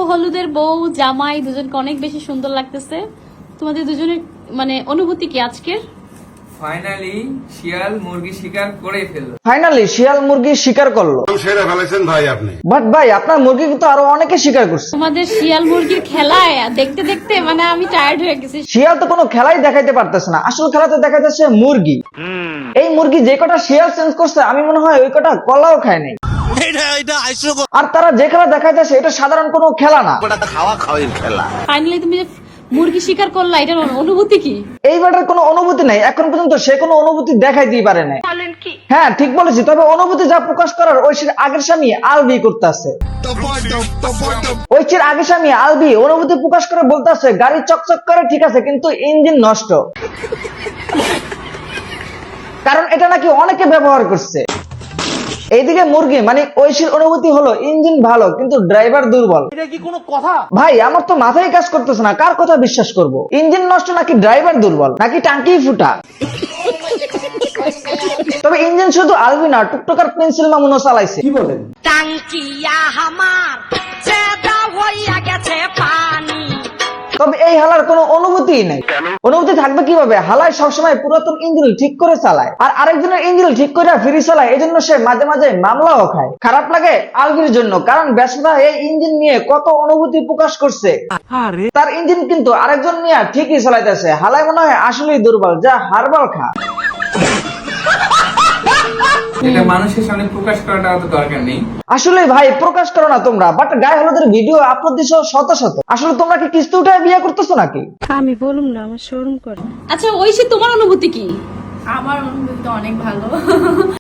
হলুদের বউ জামাই দুজনকে অনেক বেশি সুন্দর লাগতেছে। তোমাদের দুজনের মানে অনুভূতি কি আজকের? ফাইনালি শিয়াল মুরগি শিকার করে ফেললো। ফাইনালি শিয়াল মুরগি শিকার করলো। সেরা ফেলেছেন ভাই আপনি। বাট ভাই আপনার মুরগি কিন্তু আরো অনেকে শিকার করছে। তোমাদের শিয়াল মুরগির খেলায় দেখতে দেখতে মানে আমি টায়ার্ড হয়ে গেছি। শিয়াল তো কোনো খেলাই দেখাইতে পারতেছে না, আসল খেলাতে দেখাইতেছে মুরগি। এই মুরগি যে কটা শিয়াল চেঞ্জ করছে আমি মনে হয় ওই কটা কলাও খায় নাই। আর তারা যে খেলা দেখাইতেছে এটা সাধারণ কোনো খেলা না, খাওয়া খাওয়ার খেলা। ফাইনালি তুমি যে মুরগি শিকার করলা এটার অনুভূতি কি? এই ব্যাটার কোনো অনুভূতি নাই, এখন পর্যন্ত সে কোনো অনুভূতি দেখাইতেই পারে নাই। হ্যাঁ ঠিক বলেছি, তবে অনুভূতি যা প্রকাশ করার ঐশীর আগের স্বামী আলবি করতেছে। ঐশীর আগের স্বামী আলবি অনুভূতি প্রকাশ করে বলতেছে গাড়ি চকচক করে ঠিক আছে কিন্তু ইঞ্জিন নষ্ট, কারণ এটা নাকি অনেকে ব্যবহার করছে। এইদিকে মুরগি মানে ঐশীর অনুভূতি হলো ইঞ্জিন ভালো কিন্তু ড্রাইভার দুর্বল। এটা কি কোনো কথা ভাই? আমার তো মাথায় কাজ করতেছে না, কার কথা বিশ্বাস করব? ইঞ্জিন নষ্ট নাকি ড্রাইভার দুর্বল নাকি টাঙ্কি ফুটা? তবে ইঞ্জিন শুধু আলবি না, টুকটুকার পেন্সিল মামুনও চালাইছে। কি বলেন? টাঙ্কিয়া হামার চেদা হইয়া গেছে পানি। তবে এই হালার কোনো অনুভূতি নাই। অনুভূতি থাকবে কিভাবে? হালায় সবসময় পুরাতন ইঞ্জিন ঠিক করে চালায়, আর আরেকজনের ইঞ্জিন ঠিক করে ফ্রি চালায়, এই জন্য সে মাঝে মাঝে মামলাও খায়। খারাপ লাগে আলবির জন্য, কারণ ব্যবসাটা এই ইঞ্জিন নিয়ে কত অনুভূতি প্রকাশ করছে। তার ইঞ্জিন কিন্তু আরেকজন নিয়ে ঠিকই চালাইতেছে। হালায় মনে হয় আসলেই দুর্বল, যা হারবাল খা। এটা মানুষের সামনে প্রকাশ করাটা অত দরকার নেই। আসলে ভাই প্রকাশ করো না তোমরা, বাট গায়ে হলুদের ভিডিও আপলোড দিছো শত শত। আসলে তোমরা কি কিস্তি উঠায় বিয়ে করতেছো নাকি? আমি বলুম না, আমার শরম করে। আচ্ছা ঐশী তোমার অনুভূতি কি? আমার অনুভূতি তো অনেক ভালো।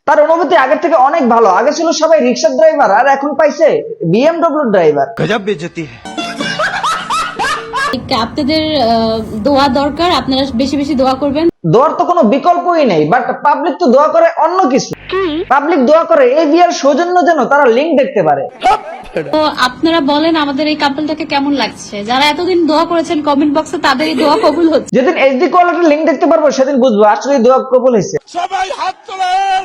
তার অনুভূতি আগের থেকে অনেক ভালো। আগে ছিল সবাই রিক্সার ড্রাইভার, আর এখন পাইছে বিএমডব্লিউ ড্রাইভার। গজব বেজতি। আপনাদের দোয়া দরকার, আপনারা বেশি বেশি দোয়া করবেন। দোয়ার তো কোনো বিকল্পই নেই, বাট পাবলিক তো দোয়া করে অন্য কিছু। পাবলিক দোয়া করে এই বিয়ের সৌজন্য যেন তারা লিঙ্ক দেখতে পারে। তো আপনারা বলেন আমাদের এই কাপলটাকে কেমন লাগছে? যারা এতদিন দোয়া করেছেন কমেন্ট বক্সে তাদের এই দোয়া কবুল হচ্ছে। যেদিন এইচডি কোয়ালিটির লিঙ্ক দেখতে পারবো সেদিন বুঝবো আসলে দোয়া কবুল হয়েছে। সবাই হাত তোলেন।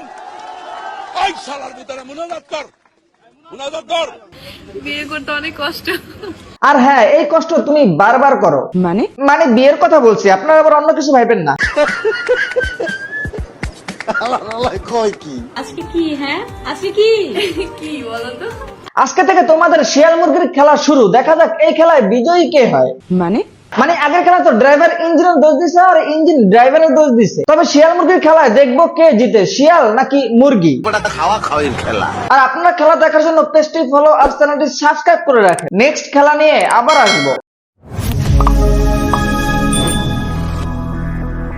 ওই শালার ভিতরে মুনাজাত কর। মুনাজাত কর। বিয়ে করতে অনেক কষ্ট। আর হ্যাঁ, এই কষ্ট তুমি বারবার করো। মানে বিয়ের কথা বলছি, আপনারা আবার অন্য কিছু ভাইবেন না। আজকে কি? হ্যাঁ আজকে কি কি বলো তো? আজকে থেকে তোমাদের শিয়াল মুরগির খেলা শুরু। দেখা যাক এই খেলায় বিজয়ী কে হয়। মানে আগের খেলা তো ড্রাইভার ইঞ্জিনের দোষ দিছে আর ইঞ্জিন ড্রাইভারের দোষ দিছে। তবে শিয়াল মুরগির খেলায় দেখবো কে জিতে, শিয়াল নাকি মুরগি। খাওয়া খাওয়ার খেলা। আর আপনারা খেলা দেখার জন্য পেজটি ফলো আর চ্যানেলটি সাবস্ক্রাইব করে রাখেন। নেক্সট খেলা নিয়ে আবার আসবো।